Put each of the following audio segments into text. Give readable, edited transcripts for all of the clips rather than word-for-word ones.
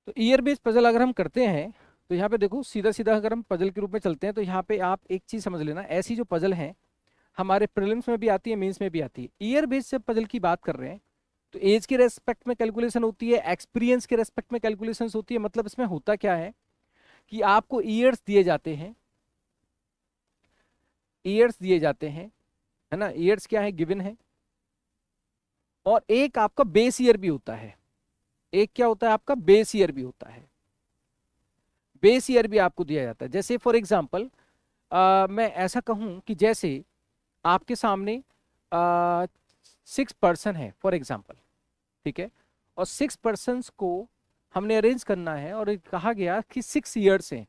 तो year based puzzle अगर हम करते हैं तो यहाँ पे देखो सीधा सीधा अगर हम पजल के रूप में चलते हैं तो यहाँ पे आप एक चीज समझ लेना, ऐसी जो पजल हैं हमारे प्रीलिम्स में भी आती है, मेंस में भी आती है। ईयर बेस्ड से पजल की बात कर रहे हैं तो एज के रेस्पेक्ट में कैलकुलेशन होती है, एक्सपीरियंस के रेस्पेक्ट में कैलकुलेशन होती है। मतलब इसमें होता क्या है कि आपको ईयर्स दिए जाते हैं, ईयर्स दिए जाते हैं, है ना, ईयर्स क्या है, गिवन है। और एक आपका बेस ईयर भी होता है, एक क्या होता है आपका बेस ईयर भी होता है, बेस ईयर भी आपको दिया जाता है। जैसे फॉर एग्जांपल मैं ऐसा कहूं कि जैसे आपके सामने 6 पर्सन है फॉर एग्जांपल, ठीक है, और 6 पर्सन्स को हमने अरेंज करना है और कहा गया कि 6 ईयर्स हैं,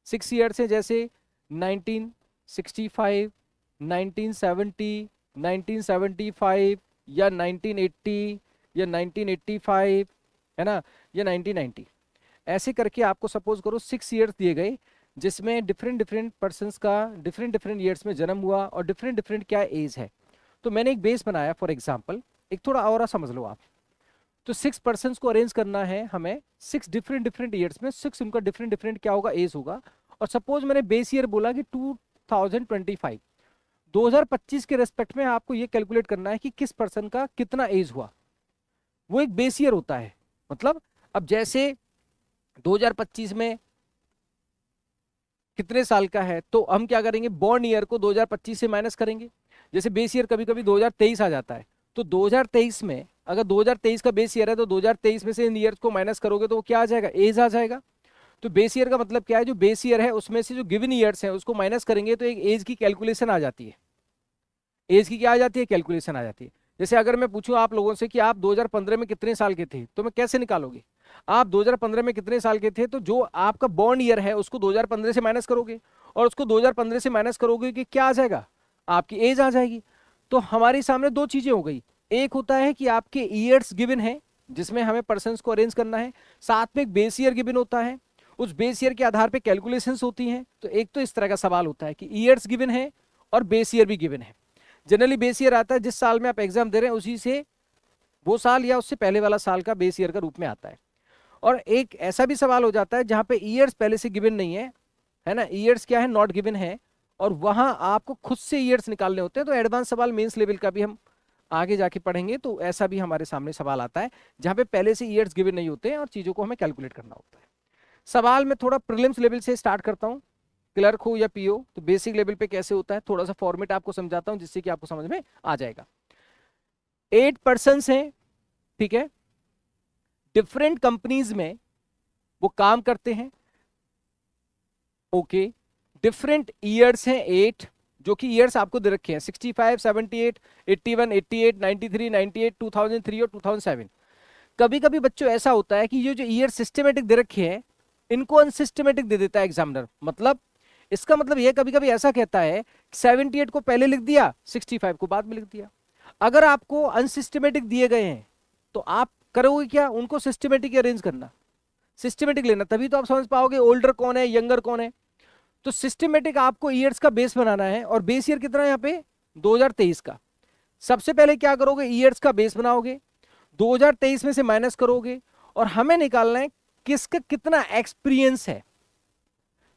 6 ईयर्स हैं, जैसे 1965, 1970, 1975 या 1980 या 1985, है ना, या 1990, ऐसे करके आपको सपोज करो 6 ईयर्स दिए गए जिसमें डिफरेंट डिफरेंट पर्सन्स का डिफरेंट डिफरेंट ईयर्स में जन्म हुआ और डिफरेंट डिफरेंट क्या एज है। तो मैंने एक बेस बनाया फॉर एग्जांपल, एक थोड़ा और समझ लो आप। तो 6 पर्सन्स को अरेंज करना है हमें 6 डिफरेंट डिफरेंट ईयर्स में, 6 उनका डिफरेंट डिफरेंट क्या होगा, एज होगा। और सपोज मैंने बेस ईयर बोला कि 2025, 2025 के रेस्पेक्ट में आपको ये कैलकुलेट करना है कि किस पर्सन का कितना एज हुआ, वो एक बेस ईयर होता है। मतलब अब जैसे 2025 में कितने साल का है तो हम क्या करेंगे, बॉर्न ईयर को 2025 से माइनस करेंगे। जैसे बेस ईयर कभी कभी 2023 आ जाता है, तो 2023 में अगर 2023 का बेस ईयर है तो 2023 में से इन ईयर्स को माइनस करोगे तो वो क्या आ जाएगा, एज आ जाएगा। तो बेस ईयर का मतलब क्या है, जो बेस ईयर है उसमें से जो गिवन ईयर्स हैं उसको माइनस करेंगे तो एक एज की कैलकुलेशन आ जाती है, एज की क्या आ जाती है, कैलकुलेशन आ जाती है। जैसे अगर मैं पूछूं आप लोगों से कि आप 2015 में कितने साल के थे, तो मैं कैसे निकालोगे, आप 2015 में कितने साल के थे तो जो आपका बॉर्न ईयर है उसको 2015 से माइनस करोगे और उसको 2015 से माइनस करोगे कि क्या आ जाएगा, आपकी एज आ जाएगी। तो हमारे सामने दो चीजें हो गई, एक होता है कि आपके ईयर्स गिवन है जिसमें हमें पर्सन्स को अरेंज करना है, साथ में एक बेस ईयर गिवन होता है, उस बेस ईयर के आधार पे कैलकुलेशंस होती हैं। तो एक तो इस तरह का सवाल होता है कि ईयर्स गिवन है और बेस ईयर भी गिवन है। जनरली बेस ईयर आता है जिस साल में आप एग्जाम दे रहे हैं उसी से वो साल या उससे पहले वाला साल का बेस ईयर का रूप में आता है। और एक ऐसा भी सवाल हो जाता है जहां पे ईयर्स पहले से गिवन नहीं है ना, ईयर्स क्या है, नॉट गिवन है, और वहां आपको खुद से ईयर्स निकालने होते हैं। तो एडवांस सवाल मेंस लेवल का भी हम आगे जाके पढ़ेंगे, तो ऐसा भी हमारे सामने सवाल आता है जहां पे पहले से ईयर्स गिवन नहीं होते हैं और चीजों को हमें कैलकुलेट करना होता है। सवाल में थोड़ा प्रीलिम्स लेवल से स्टार्ट करता हूँ, क्लर्क हो या पीओ, तो बेसिक लेवल पे कैसे होता है थोड़ा सा फॉर्मेट आपको समझाता हूँ जिससे कि आपको समझ में आ जाएगा। 8 पर्सन हैं, ठीक है, डिफरेंट कंपनीज में वो काम करते हैं, ओके, डिफरेंट ईयर्स हैं 8, जो कि ईयर्स आपको दे रखे हैं 65, 78, 81, 88, 93, 98, 2003 और 2007। कभी कभी बच्चों ऐसा होता है कि ये जो ईयर सिस्टमेटिक दे रखे हैं इनको अनसिस्टमेटिक दे देता है एग्जामिनर। मतलब इसका मतलब ये कभी कभी ऐसा कहता है 78 को पहले लिख दिया, 65 को बाद में लिख दिया। अगर आपको अनसिस्टमेटिक दिए गए हैं तो आप करोगे क्या, उनको सिस्टमेटिक अरेंज करना, सिस्टमेटिक लेना, तभी तो आप समझ पाओगे ओल्डर कौन है यंगर कौन है। तो सिस्टमेटिक आपको ईयर्स का बेस बनाना है और बेस ईयर कितना है यहाँ पे 2023 का। सबसे पहले क्या करोगे, ईयर्स का बेस बनाओगे, 2023 में से माइनस करोगे और हमें निकालना है किसका कितना एक्सपीरियंस है,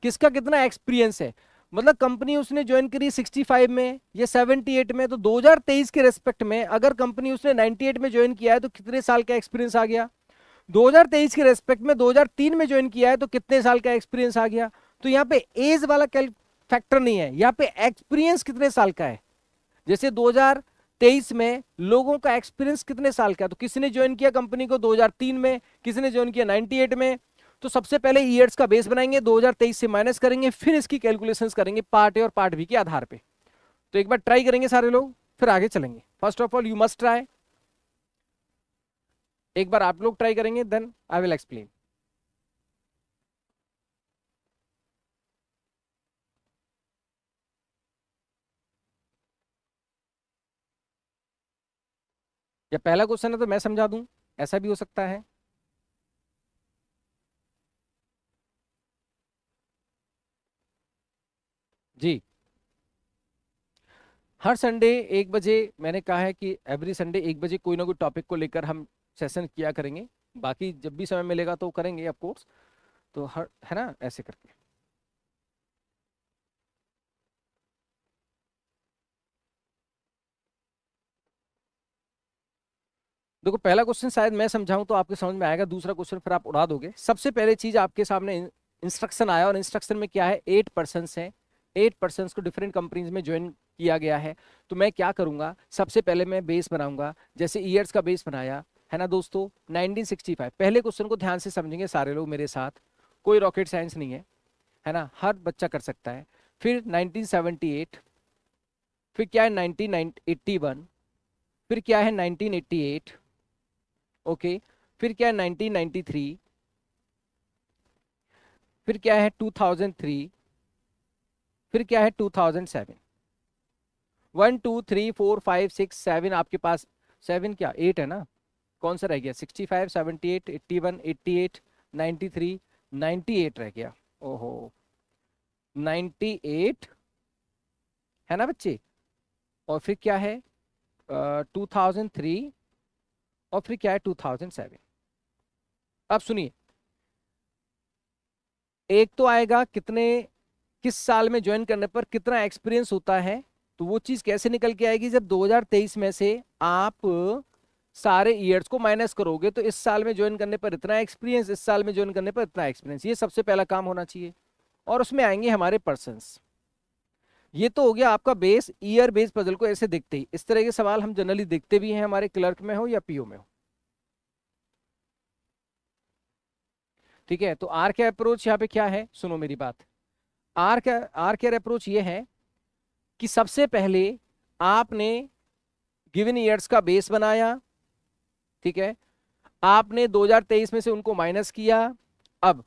किसका कितना एक्सपीरियंस है। मतलब कंपनी उसने ज्वाइन करी 65 में या 78 में, तो 2023 के रेस्पेक्ट में अगर कंपनी उसने 98 में ज्वाइन किया है तो कितने साल का एक्सपीरियंस आ गया, 2023 के रेस्पेक्ट में 2003 में ज्वाइन किया है तो कितने साल का एक्सपीरियंस आ गया। तो यहाँ पे एज वाला फैक्टर नहीं है, यहाँ पे एक्सपीरियंस कितने साल का है। जैसे 2023 में लोगों का एक्सपीरियंस कितने साल का है, तो किसी ने ज्वाइन किया कंपनी को 2003 में, किसी ने ज्वाइन किया 98 में। तो सबसे पहले ईयर्स का बेस बनाएंगे, 2023 से माइनस करेंगे, फिर इसकी कैलकुलेशंस करेंगे पार्ट ए और पार्ट बी के आधार पे। तो एक बार ट्राई करेंगे सारे लोग, फिर आगे चलेंगे। First of all you must try, एक बार आप लोग ट्राई करेंगे देन आई विल एक्सप्लेन। या पहला क्वेश्चन है तो मैं समझा दूं, ऐसा भी हो सकता है। जी, हर संडे 1 बजे मैंने कहा है कि एवरी संडे 1 बजे कोई ना कोई टॉपिक को लेकर हम सेशन किया करेंगे। बाकी जब भी समय मिलेगा तो करेंगे ऑफ कोर्स, तो हर है ना ऐसे करके। देखो पहला क्वेश्चन शायद मैं समझाऊं तो आपके समझ में आएगा, दूसरा क्वेश्चन फिर आप उड़ा दोगे। सबसे पहले चीज आपके सामने इंस्ट्रक्शन आया, और इंस्ट्रक्शन में क्या है, 8% हैं, 8% को डिफरेंट कंपनीज में ज्वाइन किया गया है। तो मैं क्या करूंगा, सबसे पहले मैं बेस बनाऊंगा, जैसे ईयर्स का बेस बनाया है ना दोस्तों, 1965। पहले क्वेश्चन को ध्यान से समझेंगे सारे लोग मेरे साथ, कोई रॉकेट साइंस नहीं है ना, हर बच्चा कर सकता है। फिर 1978, फिर क्या है 1981, फिर क्या है 1988, ओके, फिर क्या है 1993, फिर क्या है 2003, फिर क्या है 2007। 1 2 3 4 5 6 7 आपके पास, 7 क्या 8 है ना, कौन सा रह गया, 65 78 81 88 93 98 रह गया। ओहो 98 है ना बच्चे, और फिर क्या है 2003, और फिर क्या है 2007। अब सुनिए, एक तो आएगा कितने, किस साल में ज्वाइन करने पर कितना एक्सपीरियंस होता है। तो वो चीज कैसे निकल के आएगी, जब 2023 में से आप सारे ईयर्स को माइनस करोगे, तो इस साल में ज्वाइन करने पर इतना एक्सपीरियंस, इस साल में ज्वाइन करने पर इतना एक्सपीरियंस, ये सबसे पहला काम होना चाहिए। और उसमें आएंगे हमारे पर्सन्स। ये तो हो गया आपका बेस, ईयर बेस पजल को ऐसे देखते ही। इस तरह के सवाल हम जनरली देखते भी हैं, हमारे क्लर्क में हो या पीओ में हो। ठीक है, तो आर के अप्रोच यहाँ पे क्या है, सुनो मेरी बात। आर केयर अप्रोच ये है कि सबसे पहले आपने गिवन ईयर्स का बेस बनाया, ठीक है, आपने 2023 में से उनको माइनस किया। अब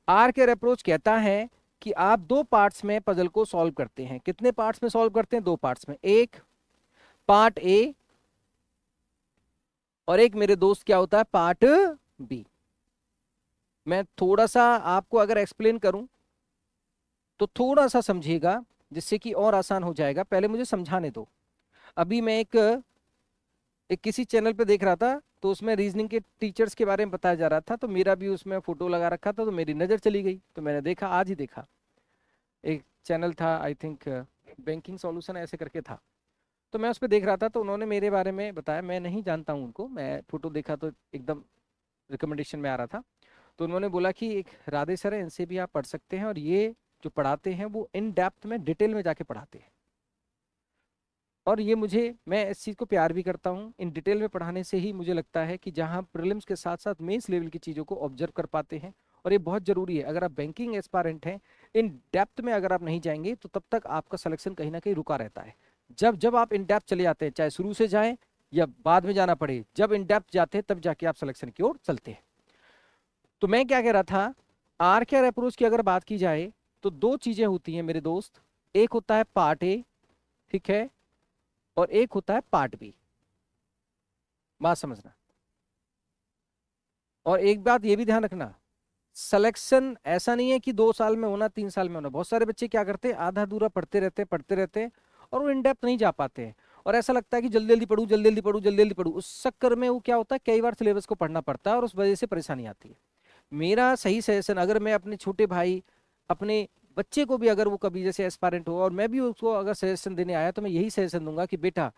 आर केयर अप्रोच कहता है कि आप दो पार्ट्स में पजल को सॉल्व करते हैं। कितने पार्ट्स में सॉल्व करते हैं, दो पार्ट्स में, एक पार्ट ए और एक मेरे दोस्त क्या होता है पार्ट बी। मैं थोड़ा सा आपको अगर एक्सप्लेन करूं तो थोड़ा सा समझिएगा, जिससे कि और आसान हो जाएगा। पहले मुझे समझाने दो। अभी मैं एक किसी चैनल पे देख रहा था, तो उसमें रीजनिंग के टीचर्स के बारे में बताया जा रहा था, तो मेरा भी उसमें फोटो लगा रखा था, तो मेरी नज़र चली गई, तो मैंने देखा, आज ही देखा, एक चैनल था आई थिंक बैंकिंग सॉल्यूशन ऐसे करके था, तो मैं उस पर देख रहा था, तो उन्होंने मेरे बारे में बताया। मैं नहीं जानता हूँ उनको, मैं फोटो देखा तो एकदम रिकमेंडेशन में आ रहा था। तो उन्होंने बोला कि एक राधे सर है, इनसे भी आप पढ़ सकते हैं, और ये जो पढ़ाते हैं वो इन डेप्थ में डिटेल में जाके पढ़ाते हैं। और ये मुझे, मैं इस चीज़ को प्यार भी करता हूँ। इन डिटेल में पढ़ाने से ही मुझे लगता है कि जहाँ प्रीलिम्स के साथ साथ मेंस लेवल की चीज़ों को ऑब्जर्व कर पाते हैं, और ये बहुत ज़रूरी है। अगर आप बैंकिंग एस्पायरेंट हैं, इन डेप्थ में अगर आप नहीं जाएंगे तो तब तक आपका सिलेक्शन कहीं ना कहीं रुका रहता है। जब जब आप इन डेप्थ चले जाते हैं, चाहे शुरू से जाएं या बाद में जाना पड़े, जब इन डेप्थ जाते हैं तब जाके आप सिलेक्शन की ओर चलते हैं। तो मैं क्या कह रहा था, आर केयर अप्रोच की अगर बात की जाए तो दो चीज़ें होती हैं मेरे दोस्त, एक होता है पार्ट ए, ठीक है, और एक होता है पार्ट बी। बात समझना। और एक बात ये भी ध्यान रखना, सिलेक्शन ऐसा नहीं है कि 2 साल में होना, 3 साल में होना। बहुत सारे बच्चे क्या करते हैं, आधा अधूरा पढ़ते रहते हैं, और वो इन डेप्थ नहीं जा पाते हैं, और ऐसा लगता है कि जल्दी जल्दी पढ़ूं, जल्दी जल्दी पढ़ूं, जल्दी जल्दी पढ़ूं। उस चक्कर में वो क्या होता है, कई बार सिलेबस को पढ़ना पड़ता है, और उस वजह से परेशानी आती है। मेरा सही सजेशन, अगर मैं अपने छोटे भाई, अपने बच्चे को भी अगर वो कभी जैसे एस्पायरेंट हो, और मैं भी उसको अगर सजेशन देने आया, तो मैं यही सजेशन दूंगा कि बेटा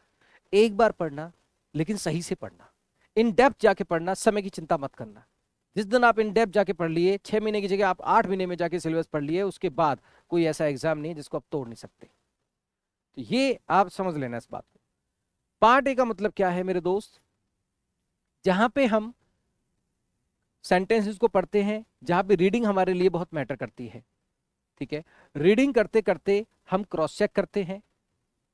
एक बार पढ़ना, लेकिन सही से पढ़ना, इन डेप्थ जाके पढ़ना, समय की चिंता मत करना। जिस दिन आप इन डेप्थ जाके पढ़ लिए, 6 महीने की जगह आप 8 महीने में जाके सिलेबस पढ़ लिए, उसके बाद कोई ऐसा एग्जाम नहीं है जिसको आप तोड़ नहीं सकते। तो ये आप समझ लेना इस बात को। पार्ट ए का मतलब क्या है मेरे दोस्त, जहां पे हम सेंटेंसेस को पढ़ते हैं, जहां पे रीडिंग हमारे लिए बहुत मैटर करती है, ठीक है। रीडिंग करते करते हम क्रॉस चेक करते हैं।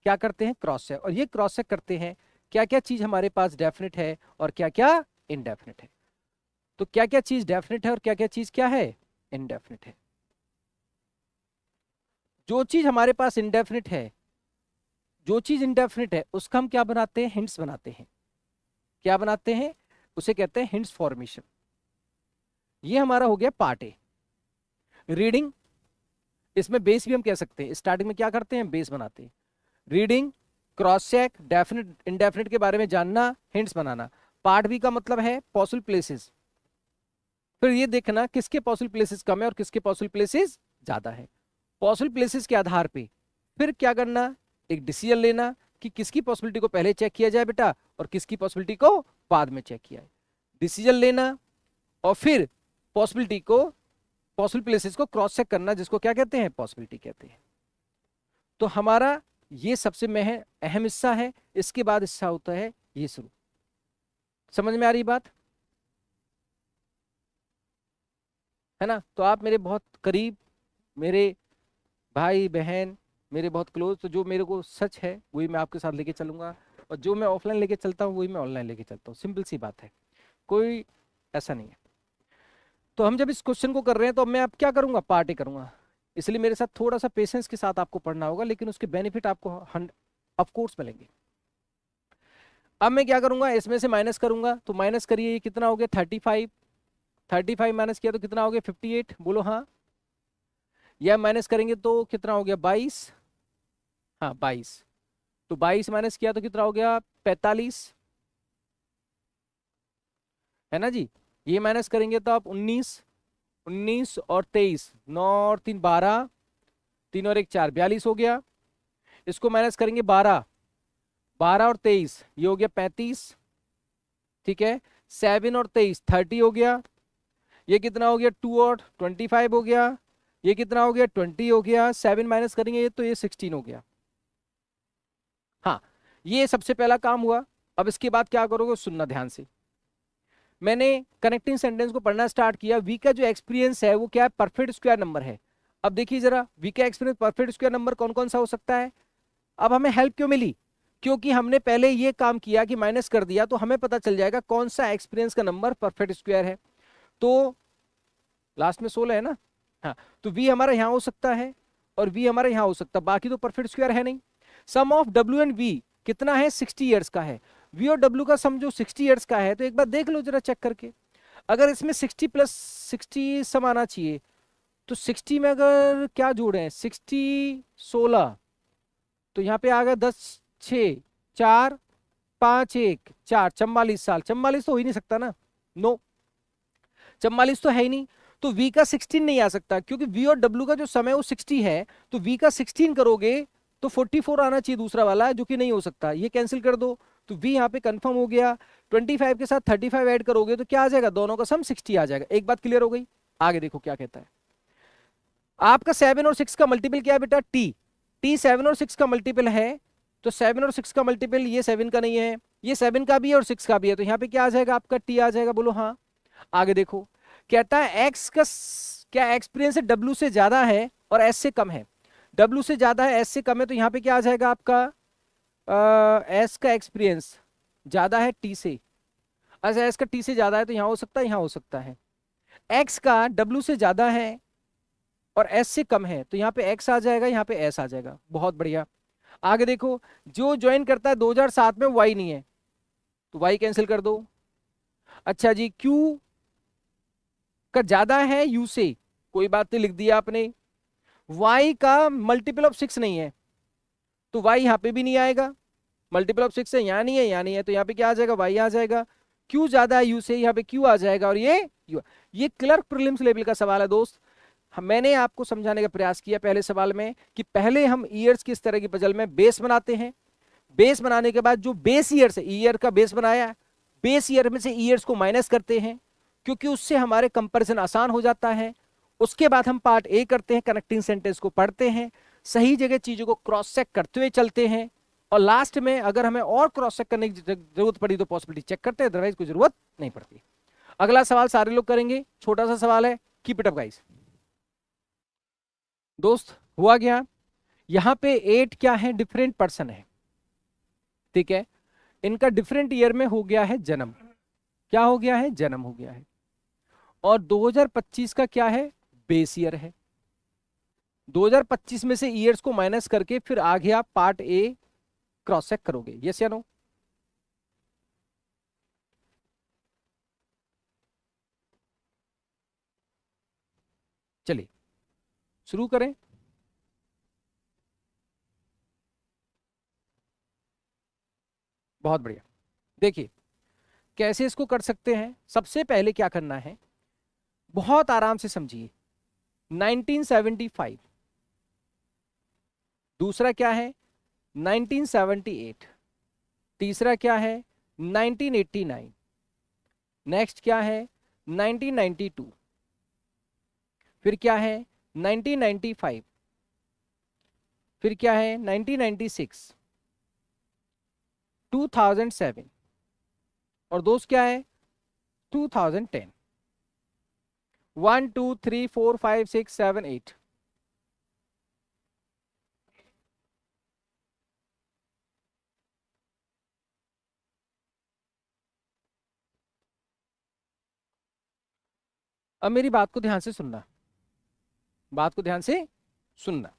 क्या करते हैं, क्रॉस चेक। और ये क्रॉस चेक करते हैं क्या क्या चीज हमारे पास डेफिनेट है और क्या क्या इनडेफिनेट है। तो क्या क्या चीज डेफिनेट है और क्या क्या चीज क्या है, इनडेफिनेट है। जो चीज हमारे पास इनडेफिनेट है, जो चीज इनडेफिनेट है, उसका हम क्या बनाते हैं, हिंट्स बनाते हैं। क्या बनाते हैं, उसे कहते हैं हिंट्स फॉर्मेशन। ये हमारा हो गया पार्ट ए। रीडिंग, इसमें बेस भी हम कह सकते हैं। स्टार्टिंग में क्या करते हैं, बेस बनाते हैं। Reading, cross check, definite indefinite के बारे में जानना, हिंट्स बनाना। पार्ट बी का मतलब है पॉसिबल प्लेसेस, फिर ये देखना किसके पॉसिबल प्लेसेस कम है और किसके पॉसिबल प्लेसेस ज्यादा है। पॉसिबल प्लेसेस के आधार पे फिर क्या करना, एक डिसीजन लेना कि किसकी पॉसिबिलिटी को पहले चेक किया जाए बेटा और किसकी पॉसिबिलिटी को बाद में चेक किया जाए। डिसीजन लेना और फिर पॉसिबिलिटी को, पॉसिबल प्लेसेस को क्रॉस चेक करना, जिसको क्या कहते हैं, पॉसिबिलिटी कहते हैं। तो हमारा ये सबसे अहम हिस्सा है। इसके बाद हिस्सा होता है ये शुरू। समझ में आ रही बात है ना? तो आप मेरे बहुत करीब, मेरे भाई बहन, मेरे बहुत क्लोज, तो जो मेरे को सच है वही मैं आपके साथ लेके चलूंगा, और जो मैं ऑफलाइन लेके चलता हूँ वही मैं ऑनलाइन लेके चलता हूँ। सिंपल सी बात है, कोई ऐसा नहीं है। तो हम जब इस क्वेश्चन को कर रहे हैं तो मैं अब क्या करूंगा, पार्ट ए करूंगा। इसलिए मेरे साथ थोड़ा सा पेशेंस के साथ आपको पढ़ना होगा, लेकिन उसके बेनिफिट आपको ऑफ कोर्स मिलेंगे। अब मैं क्या करूंगा, इसमें से माइनस करूंगा। तो माइनस करिए, ये कितना हो गया 35, 35 माइनस किया तो कितना हो गया 58, बोलो हाँ। या माइनस करेंगे तो कितना हो गया 22, हाँ 22। तो 22 माइनस किया तो कितना हो गया 45, है ना जी। ये माइनस करेंगे तो आप 19, 19 और 23, 9 और 3 12, 3 और 1 4, 42 हो गया। इसको माइनस करेंगे 12, 12 और 23 ये हो गया 35, ठीक है। 7 और 23 30 हो गया। ये कितना हो गया 2 और 25 हो गया। ये कितना हो गया 20 हो गया। 7 माइनस करेंगे तो ये 16 हो गया। हाँ, ये सबसे पहला काम हुआ। अब इसके बाद क्या करोगे, सुनना ध्यान से। मैंने कनेक्टिंग सेंटेंस को पढ़ना स्टार्ट किया। वी का जो एक्सपीरियंस है वो क्या है, परफेक्ट स्क्वायर नंबर है। अब देखिए जरा, वी का एक्सपीरियंस परफेक्ट स्क्वायर नंबर कौन कौन सा हो सकता है। अब हमें हेल्प क्यों मिली, क्योंकि हमने पहले ये काम किया कि माइनस कर दिया, तो हमें पता चल जाएगा कौन सा एक्सपीरियंस का नंबर परफेक्ट स्क्वायर है। तो लास्ट में 16 है ना, हाँ। तो वी हमारा यहां हो सकता है और वी हमारा यहां हो सकता है, बाकी तो परफेक्ट स्क्वायर है नहीं। सम ऑफ डब्ल्यू एंड वी कितना है, 60 ईयर्स का है। वी और डब्ल्यू का सम जो 60 ईयर्स का है, तो एक बार देख लो जरा चेक करके। अगर इसमें 60 प्लस 60 सम आना चाहिए, तो 60 में अगर क्या जोड़े, 60 16, तो यहाँ पे आ गया 10 6 4 5 1 4, 44 साल। 44 तो हो ही नहीं सकता ना, नो 44 तो है ही नहीं। तो v का 16 नहीं आ सकता, क्योंकि v और w का जो समय वो 60 है। तो v का 16 करोगे तो 44 आना चाहिए दूसरा वाला, जो कि नहीं हो सकता, ये कैंसिल कर दो। तो v यहाँ पे कंफर्म हो गया। 25 के साथ 35 ऐड करोगे तो क्या आ जाएगा, दोनों का सम 60 आ जाएगा। एक बात क्लियर हो गई। आगे देखो क्या कहता है। आपका 7 और 6 का मल्टीपल क्या है बेटा, t। t 7 और 6 का मल्टीपल है। तो 7 और 6 का मल्टीपल ये 7 का नहीं है, ये 7 का भी है और 6 का भी है। तो यहाँ पे क्या आ जाएगा, आपका t आ जाएगा, बोलो हाँ। आगे देखो, कहता है x का क्या एक्सपीरियंस है, w से ज्यादा है और s से कम है। w से ज्यादा है, s से कम है, तो यहाँ पे क्या आ जाएगा आपका, s का एक्सपीरियंस ज्यादा है t से। अच्छा, s का t से ज्यादा है तो यहाँ हो सकता है, यहाँ हो सकता है। x का w से ज्यादा है और s से कम है, तो यहाँ पे x आ जाएगा, यहाँ पे s आ जाएगा। बहुत बढ़िया। आगे देखो, जो ज्वाइन करता है 2007 में, y नहीं है, तो y कैंसिल कर दो। अच्छा जी, q का ज्यादा है u से, कोई बात नहीं, लिख दिया आपने। y का मल्टीपल ऑफ 6 नहीं है, तो y यहाँ पे भी नहीं आएगा। मल्टीपल ऑफ 6 है, यहाँ नहीं है, यहाँ नहीं है, तो यहाँ पे क्या आ जाएगा, y आ जाएगा। q ज्यादा है u से, यहाँ पे q आ जाएगा, और ये क्लर्क प्रीलिम्स लेवल का सवाल है दोस्त। मैंने आपको समझाने का प्रयास किया पहले सवाल में कि पहले हम ईयर्स की इस तरह की पजल में बेस बनाते हैं। बेस बनाने के बाद जो बेस ईयर से ईयर का बेस बनाया, बेस ईयर में से ईयर्स को माइनस करते हैं, क्योंकि उससे हमारे कंपैरिजन आसान हो जाता है। उसके बाद हम पार्ट ए करते हैं, कनेक्टिंग सेंटेंस को पढ़ते हैं, सही जगह चीजों को क्रॉस चेक करते हुए चलते हैं, और लास्ट में अगर हमें और क्रॉस चेक करने की जरूरत पड़ी तो पॉसिबिलिटी चेक करते हैं, अदरवाइज कोई जरूरत नहीं पड़ती। अगला सवाल सारे लोग करेंगे, छोटा सा सवाल है, कीप इट अप गाइस। दोस्त हुआ गया, यहां पे 8 क्या है, डिफरेंट पर्सन है, ठीक है। इनका डिफरेंट ईयर में हो गया है जन्म। क्या हो गया है, जन्म हो गया है। और 2025 का क्या है, बेस ईयर है। 2025 में से ईयर्स को माइनस करके फिर आगे आप पार्ट ए क्रॉस चेक करोगे, यस या नो। चलिए शुरू करें। बहुत बढ़िया। देखिए कैसे इसको कर सकते हैं। सबसे पहले क्या करना है, बहुत आराम से समझिए। 1975, दूसरा क्या है 1978, तीसरा क्या है 1989, नेक्स्ट क्या है 1992, फिर क्या है 1995, फिर क्या है 1996, 2007 और दोस्त क्या है 2010। 1 2 3 4 5 6 7 8। अब मेरी बात को ध्यान से सुनना, बात को ध्यान से सुनना।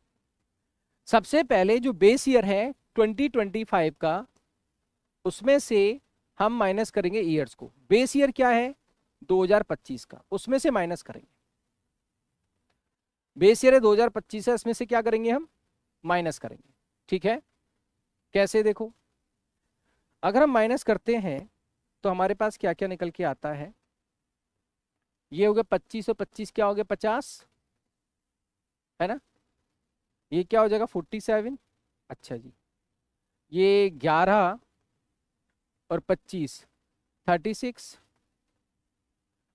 सबसे पहले जो बेस ईयर है 2025 का, उसमें से हम माइनस करेंगे ईयर्स को। बेस ईयर क्या है 2025 का, उसमें से माइनस करेंगे। बेस ईयर है 2025 है, इसमें से क्या करेंगे हम माइनस करेंगे। ठीक है, कैसे देखो, अगर हम माइनस करते हैं तो हमारे पास क्या क्या निकल के आता है। ये हो गया 25 और 25 क्या हो गया 50, है ना। ये क्या हो जाएगा 47। अच्छा जी, ये 11 और 25 36,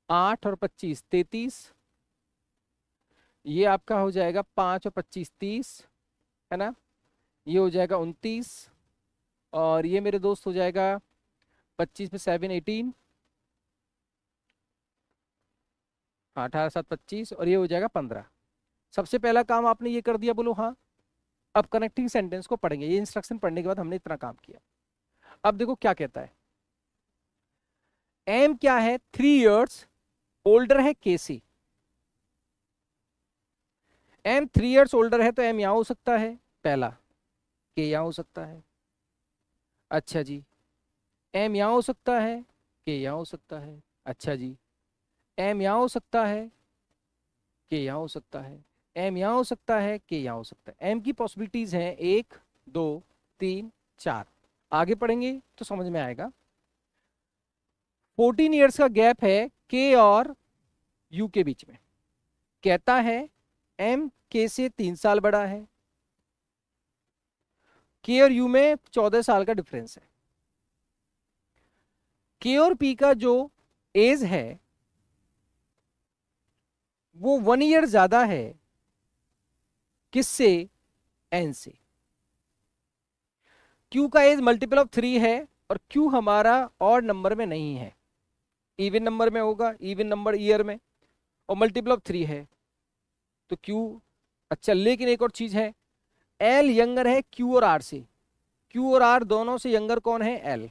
8 और 25 33, ये आपका हो जाएगा 5 और 25 30, है ना। ये हो जाएगा 29 और ये मेरे दोस्त हो जाएगा 25 में 7 18, 18 7 25 और ये हो जाएगा 15। सबसे पहला काम आपने ये कर दिया, बोलो हाँ। अब कनेक्टिंग सेंटेंस को पढ़ेंगे, ये इंस्ट्रक्शन पढ़ने के बाद हमने इतना काम किया। अब देखो क्या कहता है, एम क्या है 3 इयर्स ओल्डर है के से। एम 3 इयर्स ओल्डर है तो एम यहां हो सकता है पहला, के यहां हो सकता है। अच्छा जी, एम यहां हो सकता है, के यहां हो सकता है। अच्छा जी, एम यहां हो सकता है, के यहां हो सकता है। एम यहां हो सकता है, के यहां हो सकता है। एम की पॉसिबिलिटीज हैं 1 2 3 4। आगे पढ़ेंगे तो समझ में आएगा। 14 इयर्स का गैप है के और यू के बीच में। कहता है एम के से 3 साल बड़ा है, के और यू में 14 साल का डिफरेंस है। के और पी का जो एज है वो 1 ईयर ज्यादा है किससे, एन से। क्यू का एज मल्टीपल ऑफ 3 है और क्यू हमारा ऑड नंबर में नहीं है, इवन नंबर में होगा, इवन नंबर ईयर में, और मल्टीपल ऑफ 3 है तो क्यू। अच्छा, लेकिन एक और चीज है, एल यंगर है क्यू और आर से। क्यू और आर दोनों से यंगर कौन है, एल।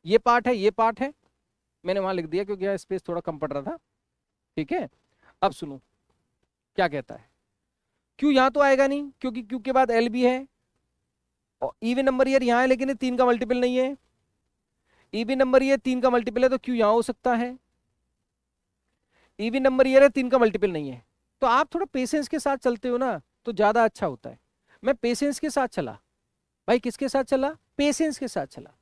ये पार्ट है, ये पार्ट है, मैंने वहां लिख दिया क्योंकि यहाँ स्पेस थोड़ा कम पड़ रहा था। ठीक है, अब सुनो क्या कहता है। क्यू यहां तो आएगा नहीं क्योंकि क्यू के बाद एल भी है, और इवन नंबर ईयर यहाँ है लेकिन ये 3 का मल्टीपल नहीं है। इवन नंबर ईयर 3 का मल्टीपल है तो क्यू यहां हो सकता है। इवन नंबर ईयर है, 3 का मल्टीपल नहीं है। तो आप थोड़ा पेशेंस के साथ चलते हो ना तो ज्यादा अच्छा होता है। मैं पेशेंस के साथ चला भाई, किसके साथ चला, पेशेंस के साथ चला।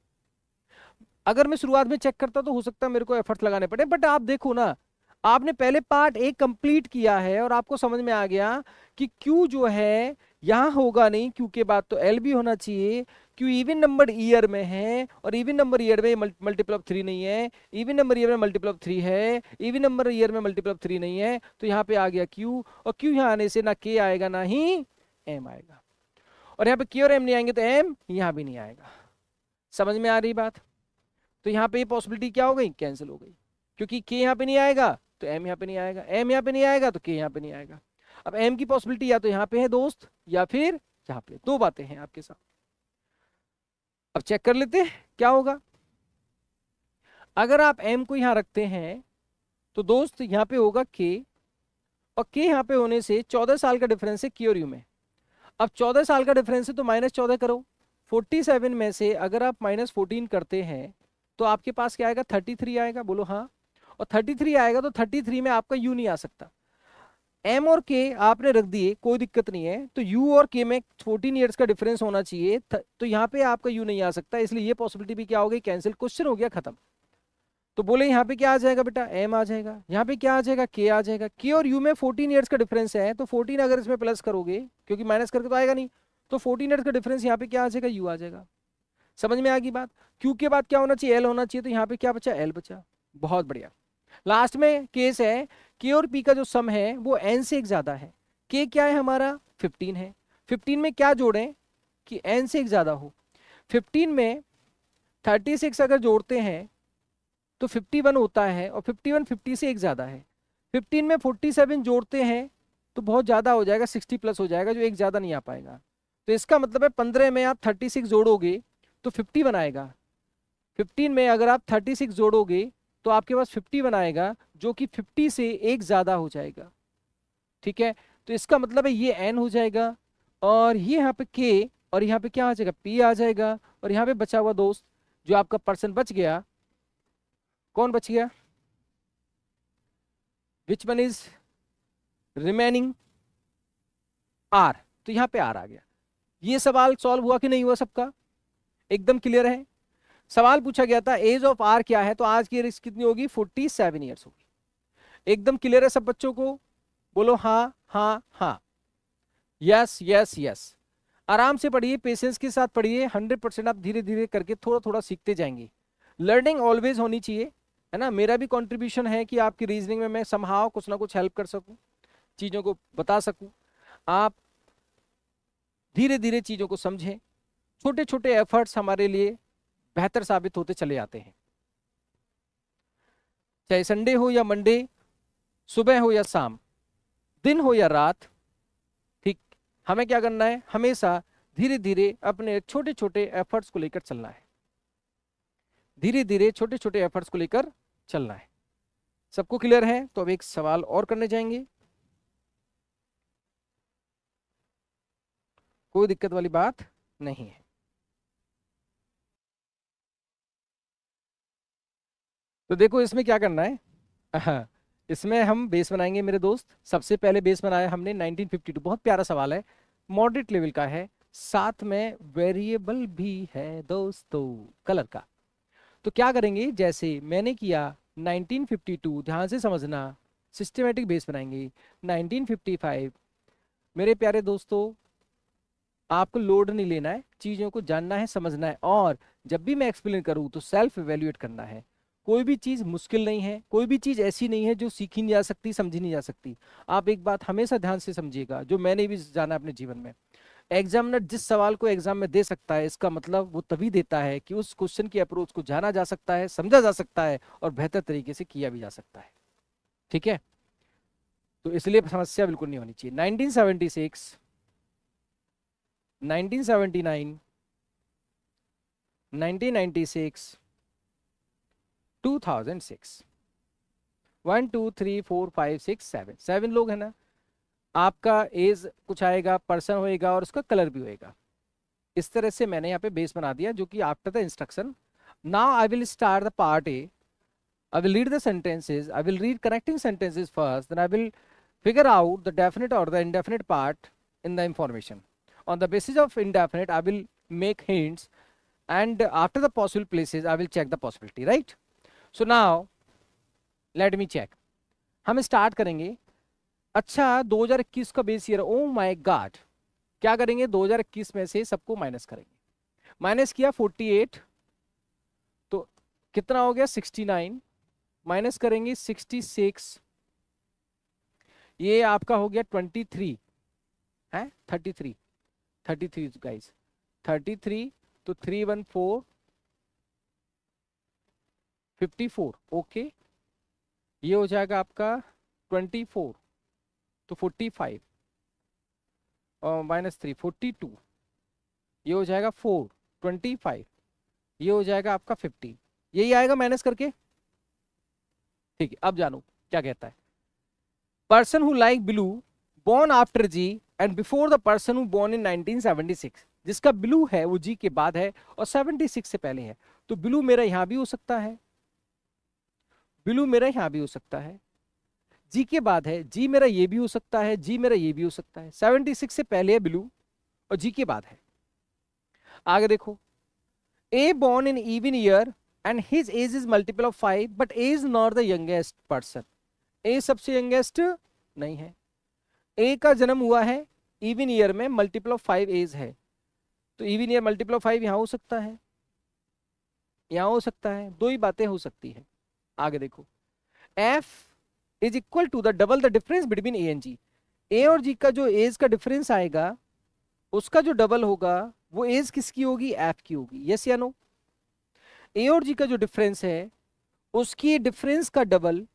अगर मैं शुरुआत में चेक करता तो हो सकता है मेरे को एफर्ट लगाने पड़े, बट आप देखो ना, आपने पहले पार्ट एक कंप्लीट किया है और आपको समझ में आ गया कि क्यू जो है यहां होगा नहीं, क्यू के बाद तो एल भी होना चाहिए। क्यू इवन नंबर ईयर में है और इवन नंबर ईयर में मल्टीपल ऑफ 3 नहीं है, इवन नंबर ईयर में मल्टीपल ऑफ 3 है, इवन नंबर ईयर में मल्टीपल ऑफ 3 नहीं है, तो यहाँ पे आ गया क्यू। और क्यू यहाँ आने से ना के आएगा ना ही एम आएगा, और यहाँ पे के और एम नहीं आएंगे तो एम यहाँ भी नहीं आएगा। समझ में आ रही बात। तो यहाँ पे ये पॉसिबिलिटी क्या हो गई, कैंसिल हो गई, क्योंकि के यहाँ पे नहीं आएगा तो एम यहाँ पे नहीं आएगा, एम यहाँ पे नहीं आएगा तो के यहाँ पे नहीं आएगा। अब एम की पॉसिबिलिटी या तो यहाँ पे है दोस्त या फिर यहाँ पे, दो बातें हैं आपके साथ। अब चेक कर लेते हैं क्या होगा। अगर आप एम को यहाँ रखते हैं तो दोस्त यहाँ पे होगा के, और के यहाँ पे होने से 14 साल का डिफरेंस है के और यू में। अब 14 साल का डिफरेंस है तो -14 करो। 47 में से अगर आप -14 करते हैं तो आपके पास क्या आएगा, 33 आएगा, बोलो हाँ। और 33 आएगा तो 33 में आपका यू नहीं आ सकता। एम और के आपने रख दिए, कोई दिक्कत नहीं है, तो यू और के में 14 इयर्स का डिफरेंस होना चाहिए, तो यहाँ पे आपका यू नहीं आ सकता, इसलिए ये पॉसिबिलिटी भी क्या हो गई, कैंसिल, क्वेश्चन हो गया खत्म। तो बोले यहाँ पे क्या आ जाएगा बेटा, एम आ जाएगा, यहाँ पे क्या आ जाएगा, के आ जाएगा। के और यू में 14 ईयर्स का डिफरेंस है, तो 14 अगर इसमें प्लस करोगे, क्योंकि माइनस करके तो आएगा नहीं, तो 14 ईयर्स का डिफरेंस यहाँ पे क्या आ जाएगा, यू आ जाएगा। समझ में आ गई बात। क्यू के बाद क्या होना चाहिए, एल होना चाहिए, तो यहाँ पे क्या बचा, एल बचा। बहुत बढ़िया। लास्ट में केस है, के और पी का जो सम है वो एन से एक ज्यादा है। के क्या है हमारा, 15 है। 15 में क्या जोड़ें कि एन से एक ज्यादा हो। 15 में 36 अगर जोड़ते हैं तो 51 होता है, और 51 50 से एक ज्यादा है। 15 में 47 जोड़ते हैं तो बहुत ज्यादा हो जाएगा, 60 प्लस हो जाएगा, जो एक ज्यादा नहीं आ पाएगा। तो इसका मतलब है 15 में आप 36 जोड़ोगे तो 50 बनाएगा। 15 में अगर आप 36 जोड़ोगे तो आपके पास 50 बनाएगा, जो कि 50 से एक ज्यादा हो जाएगा। ठीक है, तो इसका मतलब है ये एन हो जाएगा, और ये यहाँ पे के, और यहाँ पे क्या आ जाएगा, पी आ जाएगा। और यहाँ पे बचा हुआ दोस्त जो आपका पर्सन बच गया, कौन बच गया, which one is remaining, R. तो यहाँ पे आर आ गया। ये सवाल सॉल्व हुआ कि नहीं हुआ, सबका एकदम क्लियर है। सवाल पूछा गया था एज ऑफ आर क्या है, तो आज की एज कितनी होगी, 47 ईयर्स होगी। एकदम क्लियर है सब बच्चों को, बोलो हाँ हाँ हाँ, यस यस यस। आराम से पढ़िए, पेशेंस के साथ पढ़िए, 100% आप धीरे धीरे करके थोड़ा थोड़ा सीखते जाएंगे। लर्निंग ऑलवेज होनी चाहिए, है ना। मेरा भी कंट्रीब्यूशन है कि आपकी रीजनिंग में मैं समहाउ कुछ ना कुछ हेल्प कर सकूं, चीजों को बता सकूं। आप धीरे धीरे चीजों को समझें, छोटे छोटे एफर्ट्स हमारे लिए बेहतर साबित होते चले जाते हैं। चाहे संडे हो या मंडे, सुबह हो या शाम, दिन हो या रात, ठीक, हमें क्या करना है, हमेशा धीरे धीरे अपने छोटे छोटे एफर्ट्स को लेकर चलना है। धीरे धीरे छोटे छोटे एफर्ट्स को लेकर चलना है। सबको क्लियर है। तो अब एक सवाल और करने जाएंगे, कोई दिक्कत वाली बात नहीं है। तो देखो इसमें क्या करना है, हाँ, इसमें हम बेस बनाएंगे मेरे दोस्त। सबसे पहले बेस बनाया हमने 1952, बहुत प्यारा सवाल है, मॉडरेट लेवल का है, साथ में वेरिएबल भी है दोस्तों, कलर का। तो क्या करेंगे, जैसे मैंने किया 1952, ध्यान से समझना, सिस्टमेटिक बेस बनाएंगे। 1955, मेरे प्यारे दोस्तों आपको लोड नहीं लेना है, चीज़ों को जानना है, समझना है, और जब भी मैं एक्सप्लेन करूँ तो सेल्फ इवेल्युएट करना है। कोई भी चीज़ मुश्किल नहीं है, कोई भी चीज़ ऐसी नहीं है जो सीखी नहीं जा सकती, समझी नहीं जा सकती। आप एक बात हमेशा ध्यान से समझिएगा, जो मैंने भी जाना अपने जीवन में, एग्जामिनर जिस सवाल को एग्जाम में दे सकता है, इसका मतलब वो तभी देता है कि उस क्वेश्चन की अप्रोच को जाना जा सकता है, समझा जा सकता है, और बेहतर तरीके से किया भी जा सकता है। ठीक है, तो इसलिए समस्या बिल्कुल नहीं होनी चाहिए। 1976, 1979, 1996, 2006, 1 2 3 4 5 6 7, 7 लोग हैं ना। आपका एज कुछ आएगा, पर्सन होएगा, और उसका कलर भी होएगा। इस तरह से मैंने यहाँ पे बेस बना दिया, जो कि after the instruction. Now I will start the part A. I will read the sentences. I will read connecting sentences first. Then I will figure out the definite or the indefinite part in the information. On the basis of indefinite, I will make hints, and after the possible places, I will check the possibility. Right? So now, let me check. हम start करेंगे। अच्छा, 2021 का base year, oh my God. क्या करेंगे, 2021 में से सबको minus करेंगे। माइनस किया 48, तो कितना हो गया 69, माइनस करेंगे 66, ये आपका हो गया 23 है, 33 गाइस, 33, तो 314 54, ओके। ये हो जाएगा आपका 24, तो 45, और -3 42, ये हो जाएगा 4 25, ये हो जाएगा आपका 50, यही आएगा माइनस करके। ठीक है, अब जानो क्या कहता है। Person who like blue born after G and before the person who born in 1976, जिसका ब्लू है वो जी के बाद है और 76 से पहले है। तो ब्लू मेरा यहां भी हो सकता है, ब्लू मेरा यहां भी हो सकता है, जी के बाद है, जी मेरा ये भी हो सकता है, जी मेरा ये भी हो सकता है। 76 से पहले है ब्लू और जी के बाद है। आगे देखो, A born in even year and his age is multiple of 5 but A is not the youngest person, A सबसे यंगेस्ट नहीं है। ए का जन्म हुआ है इवन ईयर में, मल्टीपल ऑफ 5 एज है, तो इवन ईयर मल्टीपल ऑफ 5 यहां हो सकता है, यहां हो सकता है, दो ही बातें हो सकती है। आगे देखो, F is equal to the double the difference between A and G. A और जी का जो एज का डिफरेंस आएगा उसका जो डबल होगा वो एज किसकी होगी, एफ की होगी। यस या नो? ए और जी का जो डिफरेंस है उसकी डिफरेंस का डबल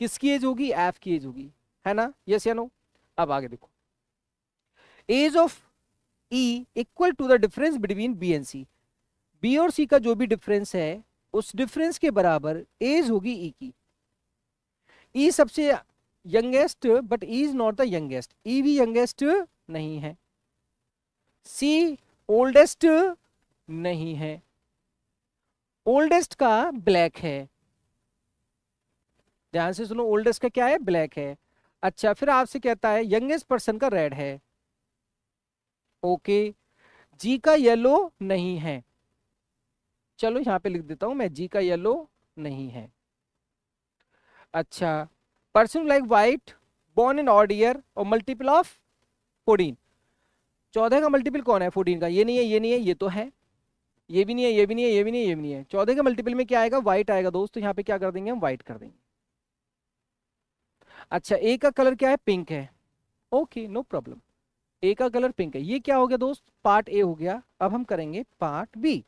किसकी एज होगी, एफ की एज होगी, है ना? यस या नो? अब आगे देखो, age of E equal to the difference between B and C. B और सी का जो भी डिफरेंस है उस डिफरेंस के बराबर एज होगी ई की। ई सबसे youngest but E is not the youngest, E भी यंगेस्ट नहीं है। सी ओल्डेस्ट नहीं है, ओल्डेस्ट का ब्लैक है, ध्यान से सुनो, ओल्डेस्ट का क्या है, ब्लैक है। अच्छा, फिर आपसे कहता है यंगेस्ट पर्सन का रेड है, ओके। जी का येलो नहीं है, चलो यहां पे लिख देता हूं मैं, जी का येलो नहीं है। अच्छा, person like white born in odd year और मल्टीपल ऑफ 14, 14 का मल्टीपल कौन है 14 का, ये नहीं है, ये नहीं है, ये तो है, ये भी नहीं है, ये भी नहीं है, ये भी नहीं है, ये भी नहीं है। 14 के मल्टीपल में क्या आएगा, व्हाइट आएगा दोस्त, तो यहाँ पे क्या कर देंगे हम, व्हाइट कर देंगे। अच्छा, ए का कलर क्या है, पिंक है, ओके नो प्रॉब्लम, ए का कलर पिंक है। ये क्या हो गया दोस्त, पार्ट ए हो गया। अब हम करेंगे part B.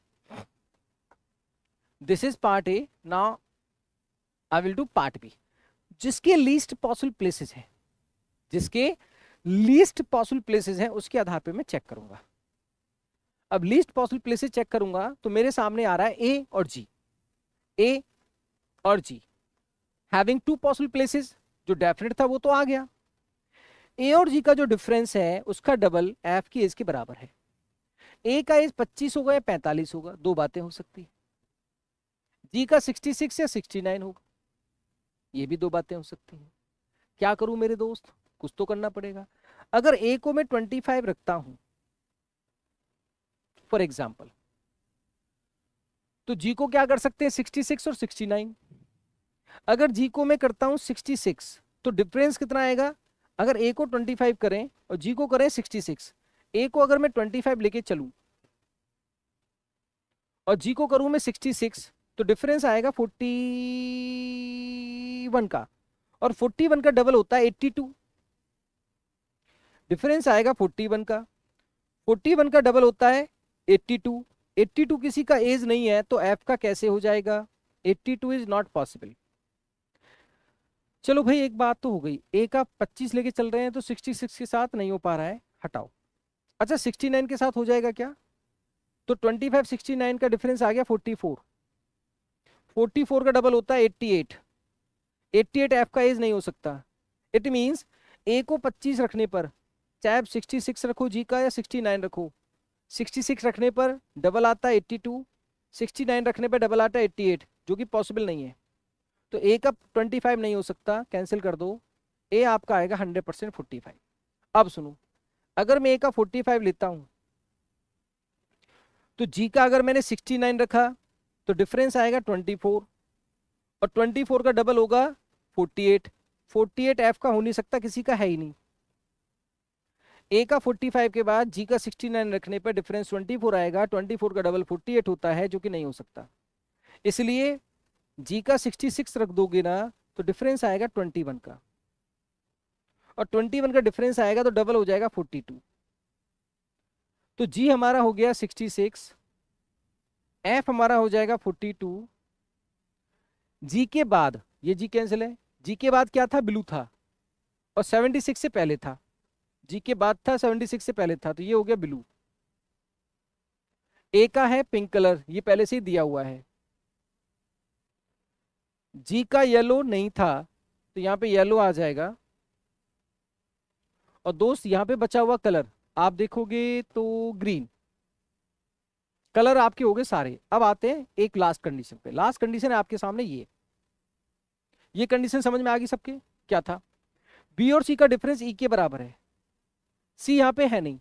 This is part A, now I will do part B. जिसके लीस्ट पॉसिबल प्लेसेस है, जिसके लीस्ट पॉसिबल प्लेसेस हैं उसके आधार पे मैं चेक करूंगा। अब लीस्ट पॉसिबल प्लेसेस चेक करूंगा तो मेरे सामने आ रहा है ए और जी, ए और जी हैविंग टू पॉसिबल प्लेसेस, जो डेफिनेट था वो तो आ गया। ए और जी का जो डिफरेंस है उसका डबल एफ की एज के बराबर है। ए का एज 25 होगा या 45 होगा, दो बातें हो सकती है। जी का 66 या 69 होगा, ये भी दो बातें हो सकती हैं। क्या करूं मेरे दोस्त, कुछ तो करना पड़ेगा। अगर ए को मैं 25 रखता हूं फॉर एग्जाम्पल, तो जी को क्या कर सकते हैं 66 और 69। अगर जी को मैं करता हूं 66 तो डिफरेंस कितना आएगा, अगर ए को 25 करें और जी को करें 66, ए को अगर मैं 25 लेके चलूं और जी को करूं मैं 66, तो डिफरेंस आएगा 41 का, और 41 का डबल होता है 82, डिफरेंस आएगा 41 का, 41 का डबल होता है 82, 82 किसी का एज नहीं है तो एफ का कैसे हो जाएगा, 82 इज नॉट पॉसिबल। चलो भाई एक बात तो हो गई, ए का 25 लेके चल रहे हैं तो 66 के साथ नहीं हो पा रहा है, हटाओ। अच्छा 69 के साथ हो जाएगा क्या, तो 25 69 का डिफरेंस आ गया 44, 44 का डबल होता है 88, 88 एफ का एज नहीं हो सकता। इट मींस ए को 25 रखने पर, चाहे आप 66 रखो जी का या 69 रखो, 66 रखने पर डबल आता है 82, 69 रखने पर डबल आता है 88, जो कि पॉसिबल नहीं है। तो ए का 25 नहीं हो सकता, कैंसिल कर दो, ए आपका आएगा 100% 45। अब सुनो, अगर मैं ए का 45 लेता हूं तो जी का अगर मैंने 69 रखा तो डिफरेंस आएगा 24, और 24 का डबल होगा 48, 48 एफ का हो नहीं सकता, किसी का है ही नहीं। ए का 45 के बाद जी का 69 रखने पर डिफरेंस 24 आएगा, 24 का डबल 48 होता है, जो कि नहीं हो सकता। इसलिए जी का 66 रख दोगे ना तो डिफरेंस आएगा 21 का, और 21 का डिफरेंस आएगा तो डबल हो जाएगा 42। तो जी हमारा हो गया 66, एफ हमारा हो जाएगा 42। जी के बाद ये जी कैंसिल है, जी के बाद क्या था, ब्लू था, और 76 से पहले था, जी के बाद था 76 से पहले था, तो ये हो गया ब्लू। ए का है पिंक कलर, ये पहले से ही दिया हुआ है। जी का येलो नहीं था तो यहाँ पे येलो आ जाएगा, और दोस्त यहाँ पे बचा हुआ कलर आप देखोगे तो ग्रीन, कलर आपके हो गए सारे। अब आते हैं एक लास्ट कंडीशन पे, लास्ट कंडीशन है आपके सामने ये कंडीशन समझ में आ गई सबके, क्या था, बी और सी का डिफरेंस ई के बराबर है, सी यहाँ पे है नहीं,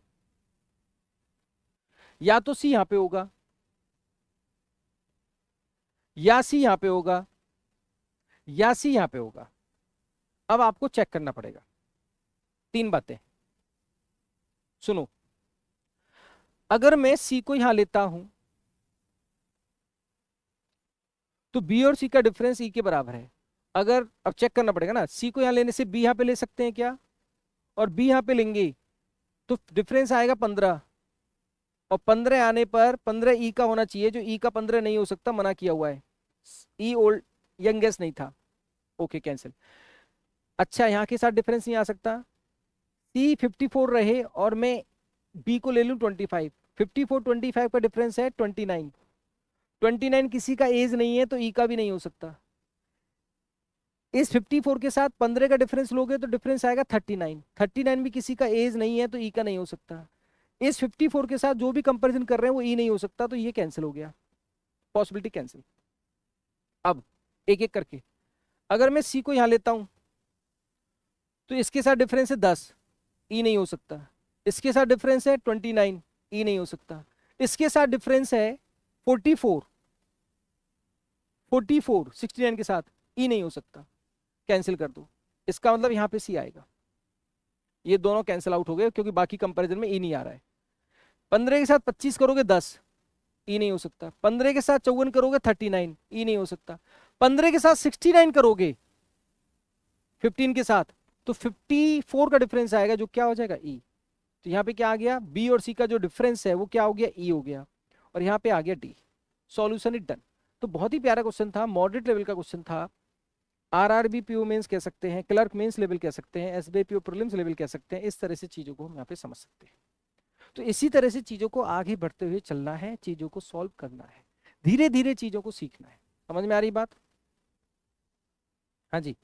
या तो सी यहाँ पे होगा या सी यहां पे होगा या सी यहां पे होगा। अब आपको चेक करना पड़ेगा 3 बातें, सुनो। अगर मैं सी को यहां लेता हूं तो बी और सी का डिफरेंस ई के बराबर है। अगर अब चेक करना पड़ेगा ना, सी को यहां लेने से बी यहां पे ले सकते हैं क्या, और बी यहां पे लेंगे तो डिफरेंस आएगा 15, और 15 आने पर 15 ई का होना चाहिए, जो ई का 15 नहीं हो सकता, मना किया हुआ है, ई ओल्ड यंगेस्ट नहीं था। Okay cancel. अच्छा यहाँ के साथ डिफरेंस नहीं आ सकता, सी 54 रहे और मैं बी को ले लूं 25, 54 25 का डिफरेंस है 29, 29 किसी का एज नहीं है तो ई का भी नहीं हो सकता। इस 54 के साथ 15 का डिफरेंस लोगे तो डिफरेंस आएगा 39, 39 भी किसी का एज नहीं है तो ई का नहीं हो सकता। इस 54 के साथ जो भी कंपैरिजन कर रहे हैं वो ई नहीं हो सकता, तो ये कैंसिल हो गया, पॉसिबिलिटी कैंसिल। अब एक एक करके, अगर मैं सी को यहां लेता हूं तो इसके साथ डिफरेंस है 10, ई नहीं हो सकता। इसके साथ डिफरेंस है 29, ई नहीं हो सकता। इसके साथ डिफरेंस है 44, 69 के साथ, ई नहीं हो सकता, कैंसिल कर दो। इसका मतलब यहां पे सी आएगा। ये दोनों कैंसिल आउट हो गए क्योंकि बाकी कंपैरिजन में ई नहीं आ रहा है। 15 के साथ 25 करोगे 10, ई नहीं हो सकता। 15 के साथ 54 करोगे 39, ई नहीं हो सकता। 15 के साथ 69 करोगे 15 के साथ तो 54 का डिफरेंस आएगा, जो क्या हो जाएगा ई। तो यहाँ पे क्या आ गया, बी और सी का जो डिफरेंस है वो क्या हो गया, ई हो गया, और यहाँ पे आ गया डी। Solution is done. तो बहुत ही प्यारा क्वेश्चन था, मॉडरेट लेवल का क्वेश्चन था। आरआरबी पीओ मेंस कह सकते हैं, क्लर्क मेंस लेवल कह सकते हैं, एसबीआई पीओ प्रीलिम्स लेवल कह सकते हैं। इस तरह से चीजों को हम यहाँ पे समझ सकते हैं। तो इसी तरह से चीजों को आगे बढ़ते हुए चलना है, चीजों को सॉल्व करना है, धीरे धीरे चीजों को सीखना है। समझ में आ रही बात? हाँ जी।